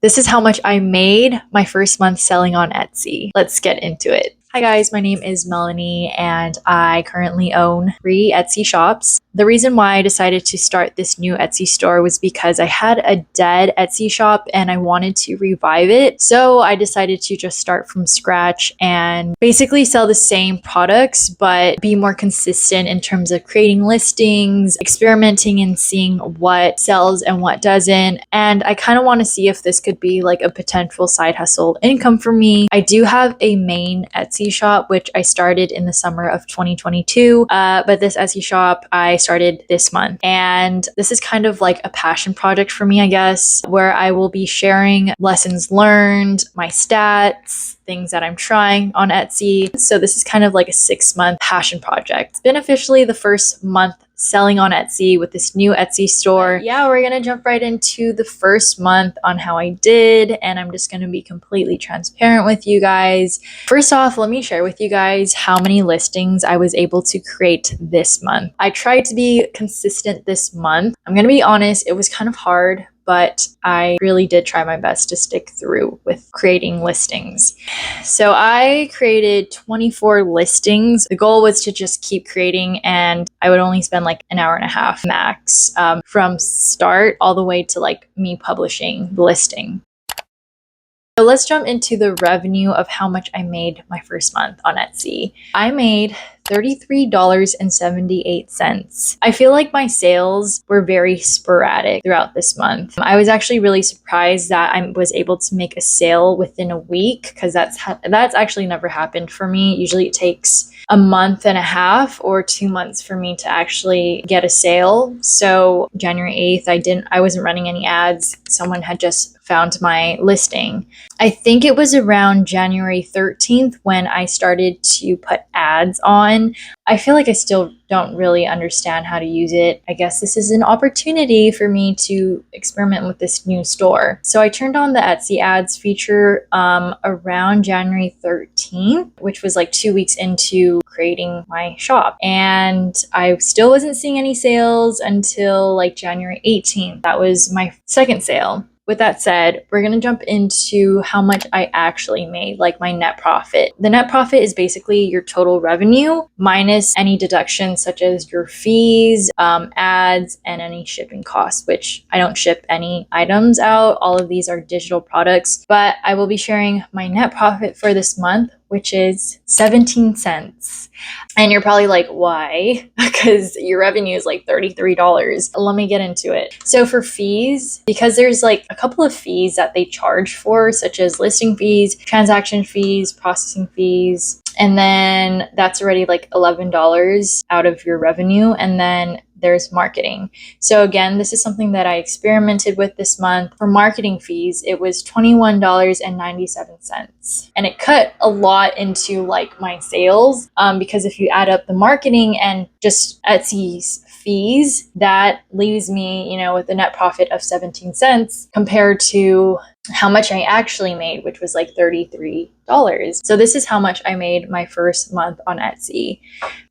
This is how much I made my first month selling on Etsy. Let's get into it. Hi guys, my name is Melanie and I currently own 3 Etsy shops. The reason why I decided to start this new Etsy store was because I had a dead Etsy shop and I wanted to revive it. So I decided to just start from scratch and basically sell the same products, but be more consistent in terms of creating listings, experimenting and seeing what sells and what doesn't. And I kind of want to see if this could be like a potential side hustle income for me. I do have a main Etsy shop, which I started in the summer of 2022. But this Etsy shop I started this month. And this is kind of like a passion project for me, I guess, where I will be sharing lessons learned, my stats, things that I'm trying on Etsy. So this is kind of like a 6-month passion project. It's been officially the first month selling on Etsy with this new Etsy store. But yeah, we're gonna jump right into the first month on how I did, and I'm just gonna be completely transparent with you guys. First off, let me share with you guys how many listings I was able to create this month. I tried to be consistent this month. I'm gonna be honest, it was kind of hard, but I really did try my best to stick through with creating listings. So I created 24 listings. The goal was to just keep creating, and I would only spend like an hour and a half max from start all the way to like me publishing the listing. So let's jump into the revenue of how much I made my first month on Etsy. I made $33.78. I feel like my sales were very sporadic throughout this month. I was actually really surprised that I was able to make a sale within a week, because that's actually never happened for me. Usually it takes a month and a half or 2 months for me to actually get a sale. So January 8th, I wasn't running any ads. Someone had just found my listing. I think it was around January 13th when I started to put ads on. I feel like I still don't really understand how to use it. I guess this is an opportunity for me to experiment with this new store. So I turned on the Etsy ads feature around January 13th, which was like 2 weeks into creating my shop. And I still wasn't seeing any sales until like January 18th. That was my second sale. With that said, we're going to jump into how much I actually made, like my net profit. The net profit is basically your total revenue minus any deductions such as your fees, ads, and any shipping costs, which I don't ship any items out. All of these are digital products, but I will be sharing my net profit for this month, which is 17 cents. And you're probably like, why? Because your revenue is like $33. Let me get into it. So for fees, because there's like a couple of fees that they charge for, such as listing fees, transaction fees, processing fees, and then that's already like $11 out of your revenue. And then there's marketing. So again, this is something that I experimented with this month. For marketing fees, it was $21.97. And it cut a lot into like my sales because if you add up the marketing and just Etsy's fees, that leaves me, with a net profit of 17 cents compared to how much I actually made, which was like $33. So this is how much I made my first month on Etsy.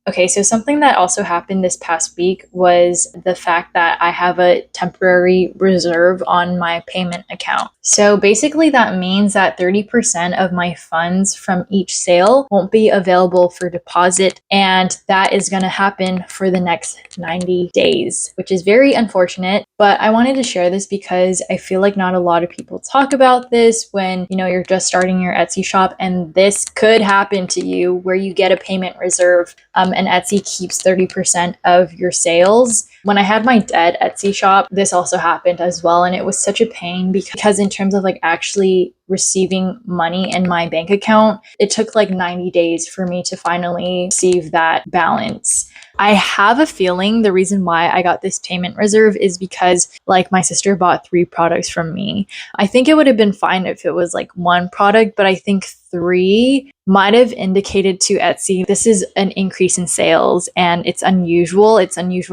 Okay, so something that also happened this past week was the fact that I have a temporary reserve on my payment account. So basically that means that 30% of my funds from each sale won't be available for deposit, and that is going to happen for the next 90 days, which is very unfortunate. But I wanted to share this because I feel like not a lot of people talk about this when, you're just starting your Etsy shop, and this could happen to you where you get a payment reserve and Etsy keeps 30% of your sales. When I had my dead Etsy shop, this also happened as well. And it was such a pain because in terms of like actually receiving money in my bank account, it took like 90 days for me to finally receive that balance. I have a feeling the reason why I got this payment reserve is because like my sister bought 3 products from me. I think it would have been fine if it was like 1 product, but I think 3 might have indicated to Etsy this is an increase in sales and it's unusual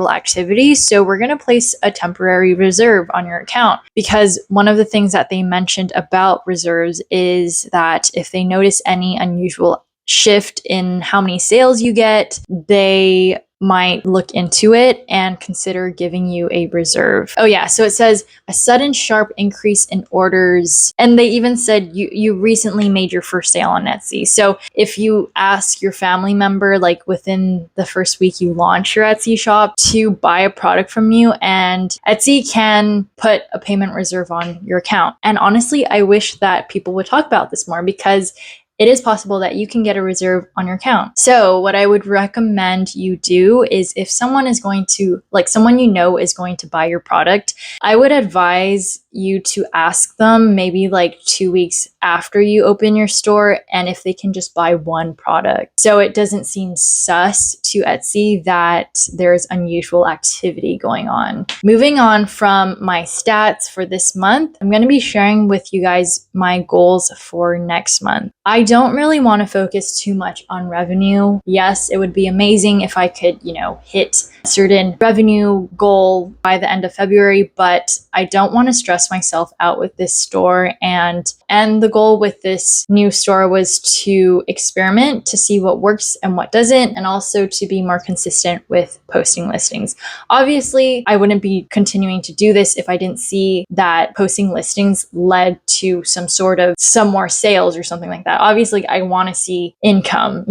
activity. So we're going to place a temporary reserve on your account, because one of the things that they mentioned about reserves is that if they notice any unusual shift in how many sales you get, they might look into it and consider giving you a reserve. Oh yeah, so it says a sudden sharp increase in orders. And they even said you recently made your first sale on Etsy. So if you ask your family member, like within the first week you launch your Etsy shop, to buy a product from you, and Etsy can put a payment reserve on your account. And honestly, I wish that people would talk about this more, because it is possible that you can get a reserve on your account. So what I would recommend you do is, if someone is going to, like someone you know is going to buy your product, I would advise you to ask them maybe like 2 weeks after you open your store, and if they can just buy one product. So it doesn't seem sus to Etsy that there's unusual activity going on. Moving on from my stats for this month, I'm going to be sharing with you guys my goals for next month. I don't really want to focus too much on revenue. Yes, it would be amazing if I could, hit a certain revenue goal by the end of February, but I don't want to stress myself out with this store. And the goal with this new store was to experiment, to see what works and what doesn't, and also to be more consistent with posting listings. Obviously, I wouldn't be continuing to do this if I didn't see that posting listings led to some more sales or something like that. Obviously, I want to see income,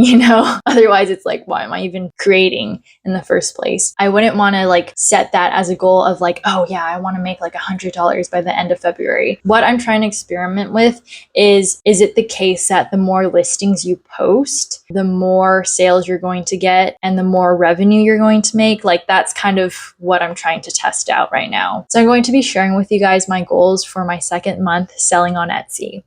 otherwise it's like, why am I even creating in the first place? I wouldn't want to set that as a goal of oh yeah, I want to make $100 by the end of February. What I'm trying to experiment with is it the case that the more listings you post, the more sales you're going to get and the more revenue you're going to make? That's kind of what I'm trying to test out right now. So I'm going to be sharing with you guys my goals for my second month selling on Etsy.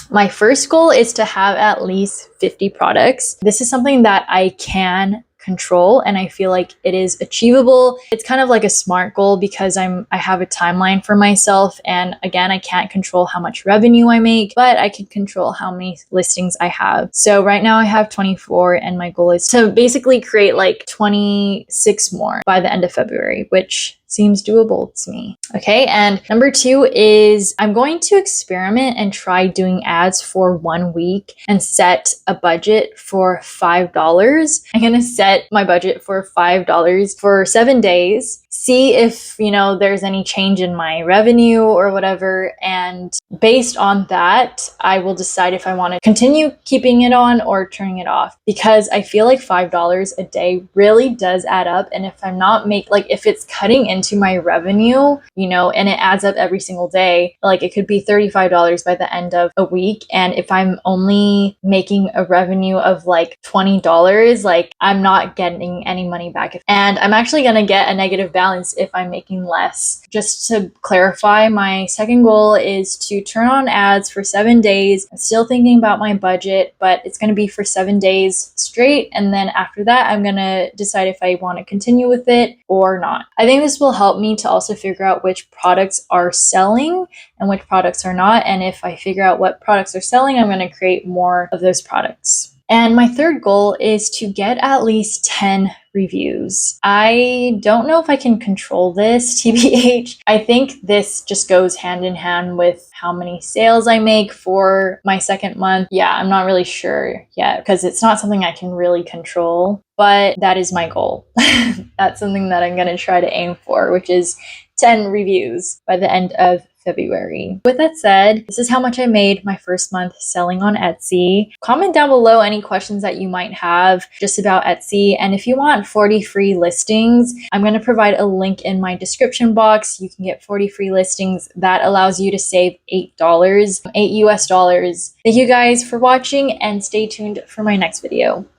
My first goal is to have at least 50 products. This is something that I can control, and I feel like it is achievable. It's kind of like a SMART goal, because I have a timeline for myself, and again, I can't control how much revenue I make, but I can control how many listings I have. So right now I have 24, and my goal is to basically create 26 more by the end of February, which seems doable to me. Okay, and number 2 is I'm going to experiment and try doing ads for 1 week and set a budget for $5. I'm gonna set my budget for $5 for 7 days, see if there's any change in my revenue or whatever, and based on that I will decide if I want to continue keeping it on or turning it off, because I feel like $5 a day really does add up. And if I'm not if it's cutting into my revenue, and it adds up every single day, it could be $35 by the end of a week, and if I'm only making a revenue of $20, I'm not getting any money back, and I'm actually going to get a negative balance if I'm making less. Just to clarify, my second goal is to turn on ads for 7 days. I'm still thinking about my budget, but it's going to be for 7 days straight, and then after that I'm going to decide if I want to continue with it or not. I think this will help me to also figure out which products are selling and which products are not, and if I figure out what products are selling, I'm going to create more of those products. And my third goal is to get at least 10 reviews. I don't know if I can control this, TBH. I think this just goes hand in hand with how many sales I make for my second month. Yeah, I'm not really sure yet, because it's not something I can really control, but that is my goal. That's something that I'm going to try to aim for, which is 10 reviews by the end of February. With that said, this is how much I made my first month selling on Etsy. Comment down below any questions that you might have just about Etsy. And if you want 40 free listings, I'm going to provide a link in my description box. You can get 40 free listings. That allows you to save $8 US dollars. Thank you guys for watching, and stay tuned for my next video.